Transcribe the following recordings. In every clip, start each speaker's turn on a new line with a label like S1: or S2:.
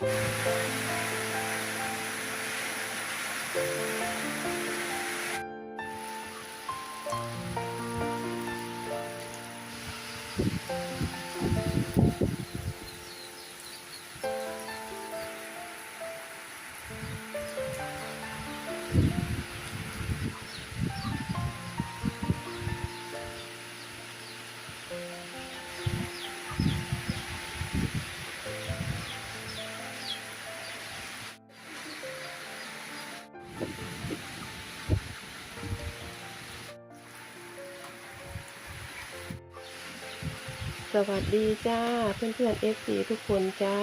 S1: สวัสดีจ้าเพื่อนๆ FC ทุกคนจ้า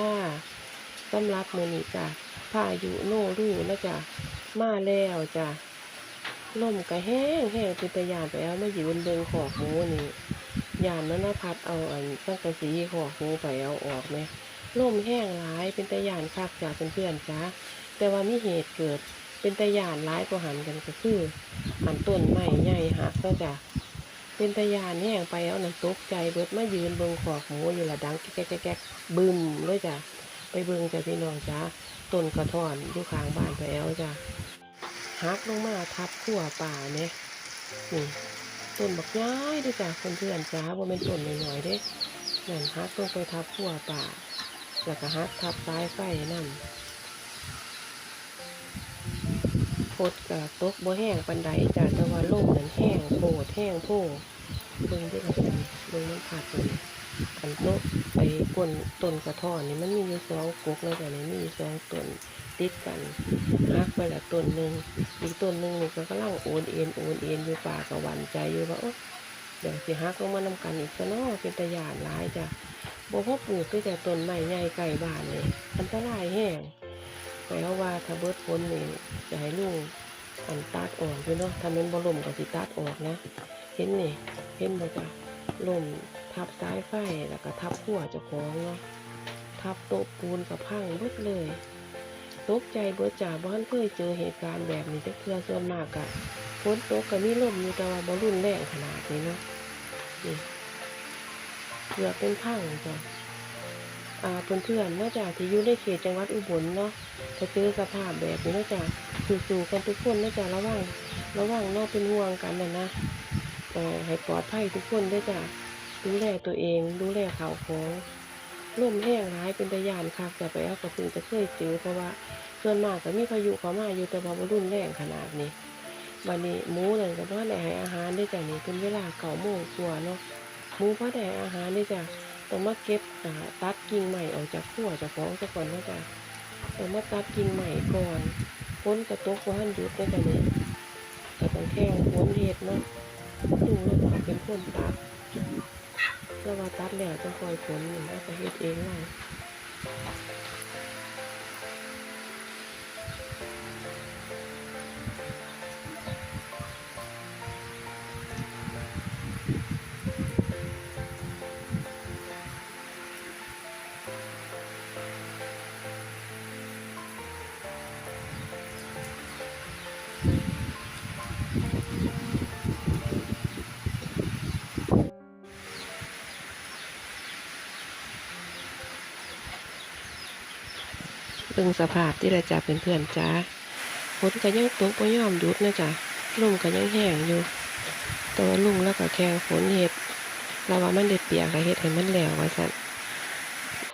S1: สำหรับมื้อนี้จ้ะพายุโนรูนะจ้ะมาแล้วจ้ะลมก็แห้งเป็นตาย้านไปเอามายืนเบิ่งคอกหมูนี่ย้านมันมาพัดเอาสังกะสีคอกหมูไปเอาออกแหมลมแห้งหลายเป็นตาย้านคักจ้ะเพื่อนๆจ้าแต่ว่ามีเหตุเกิดเป็นตาย้านหลายกว่าหันกันก็คือต้นไม้ใหญ่หักเนาะจ้ะเป็นตาย้านแห้งไปเอานั่นตกใจเบิดมายืนเบิ่งคอกหมูอยู่ละดังแก๊กๆๆบึ้มเลยจ้ะไปเบิ่งจ้ะพี่น้องจ้าต้นกระท่อนอยู่ข้างบ้านไปเอาจ้ะหักลงมาทับขั้วป่าเนี่ยนี่ต้นบักย้ายด้วยจ้ะเพื่อนๆจ้าบ่แม่นต้นน้อยๆเด้นั่นหักลงไปทับขั้วป่าแล้วก็หักทับสายไฟนั่นฝนก็ตกบ่แห้งปานใดจ้ะแต่ว่าลมนั้นแห้งโพดแห้งโพเบิ่งด้วยกันเบิ่งมันพัดเลยโต๊ะไปก้นต้นกระท่อนนี่มันมีอยู่2กกแล้วจ้ะนี่มีอยู่2ต้นติดกันหักไปละต้นหนึ่งอีกต้นหนึ่งนี่ก็กำลังโอนเอ็นอยู่ป่าก็หวั่นใจอยู่ว่าเดี๋ยวสิหักลงมานำกันอีกซะเนาะเป็นตาย้านหลายจ้ะบ่พอปลูกแต่ต้นไม้ใหญ่ใกล้บ้านนี่อันตรายแห้งแปลว่าถ้าเบิดฝนนี่จะให้ลุงตัดออกด้วยเนาะถ้ามันบ่ล่มก็สิตัดออกนะเห็นนี่เห็นบ่จ้ะล่มทับสายไฟแล้วก็ทับขั้วเจ้าของเนาะทับโต๊ะปูนกับพังเบิดเลยตกใจเบิดจ้าบ่ทันเคยเจอเหตุการณ์แบบนี้จักเทื่อส่วนมากก็ฝนตกก็มีลมอยู่แต่ว่าบ่รุนแรงขนาดนี้เนาะนี่เกือบเป็นพังจ้ะเพื่อนๆเนาะจ้ะที่อยู่ในเขตจังหวัดอุบลเนาะถ้าเจอสภาพแบบนี้เนาะจ้ะสู้ๆกันทุกคนเนาะจ้ะระวังเนาะเป็นห่วงกันนะให้ปลอดภัยทุกคนด้วยจ้ะดูแลตัวเองดูแลข้าวของลมแห้งหลายเป็นตาย้านคักจะไปเอาก็เพิ่งจะเคยเจอเพราะว่าส่วนมากก็มีพายุเข้ามาอยู่แต่ว่าบ่รุนแรงขนาดนี้บัดนี้หมูนั่นก็บ่ได้ให้อาหารได้จ้ะนี่เป็นเวลา9 โมงกว่าเนาะหมูบ่ได้ให้อาหารได้จ้ะต้องมาเก็บตัดกิ่งใหม่ออกจากขั้วเจ้าของซะก่อนเนาะจ้ะต้องมาตัดกิ่งใหม่ก่อนฝนก็ตกบ่ทันหยุดเนาะจ้ะนี่ก็ต้องแข่งฝนเฮ็ดเนาะลุงแล้วก็เป็นคนตัดแล้วว่าตัดแล้วจะคอยผลแล้วก็เฮ็ดเองเลยเบิ่งสภาพที่เราจับเป็นเพื่อนจ้าฝนก็ยังตกบ่ยอมหยุดนะจ้ะลมก็ยังแห้งอยู่แต่ว่าลุงแล้วก็แข่งฝนเฮ็ดแล้วว่ามันได้เปียกก็เฮ็ดให้มันแล้วว่าซั่น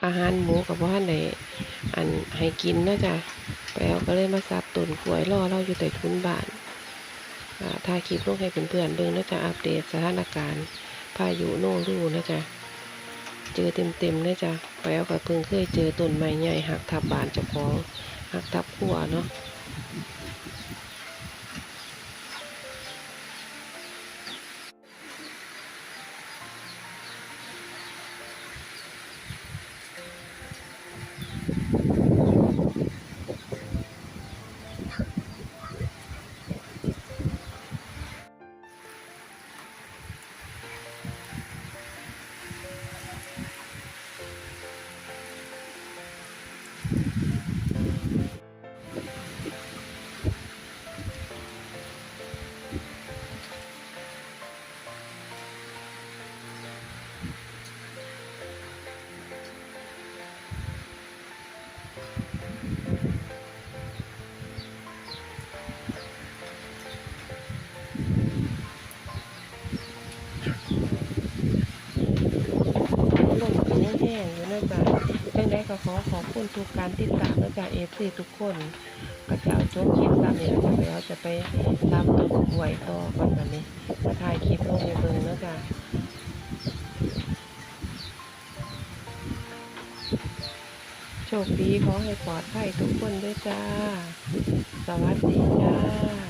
S1: อาหารหมูก็บ่ทันได้ให้กินนะจ้ะไปเอาก็เลยมาซับต้นกล้วยรอเราอยู่ใต้ทุนบ้านถ่ายคลิปลงให้เพื่อนๆเบิ่งนะจ้ะอัปเดตสถานการณ์พายุโนรูนะจ้ะเจอเต็มเลยจ้ะไปเอาก็เพิ่งเคยเจอต้นไม้ใหญ่หักทับบ้านเจ้าของหักทับขั้วเนาะ ก็ขอขอบคุณทุกการติดตามนะจ๊ะFC ทุกคนก็จะเอาจบคลิปตามนี้แล้วเดี๋ยวจะไปตามต้นกล้วยต่อก่อนวันนี้มาถ่ายคลิปลงในเบิ่งนะจ๊ะโชคดีขอให้ปลอดภัยทุกคนด้วยจ้าสวัสดีจ้า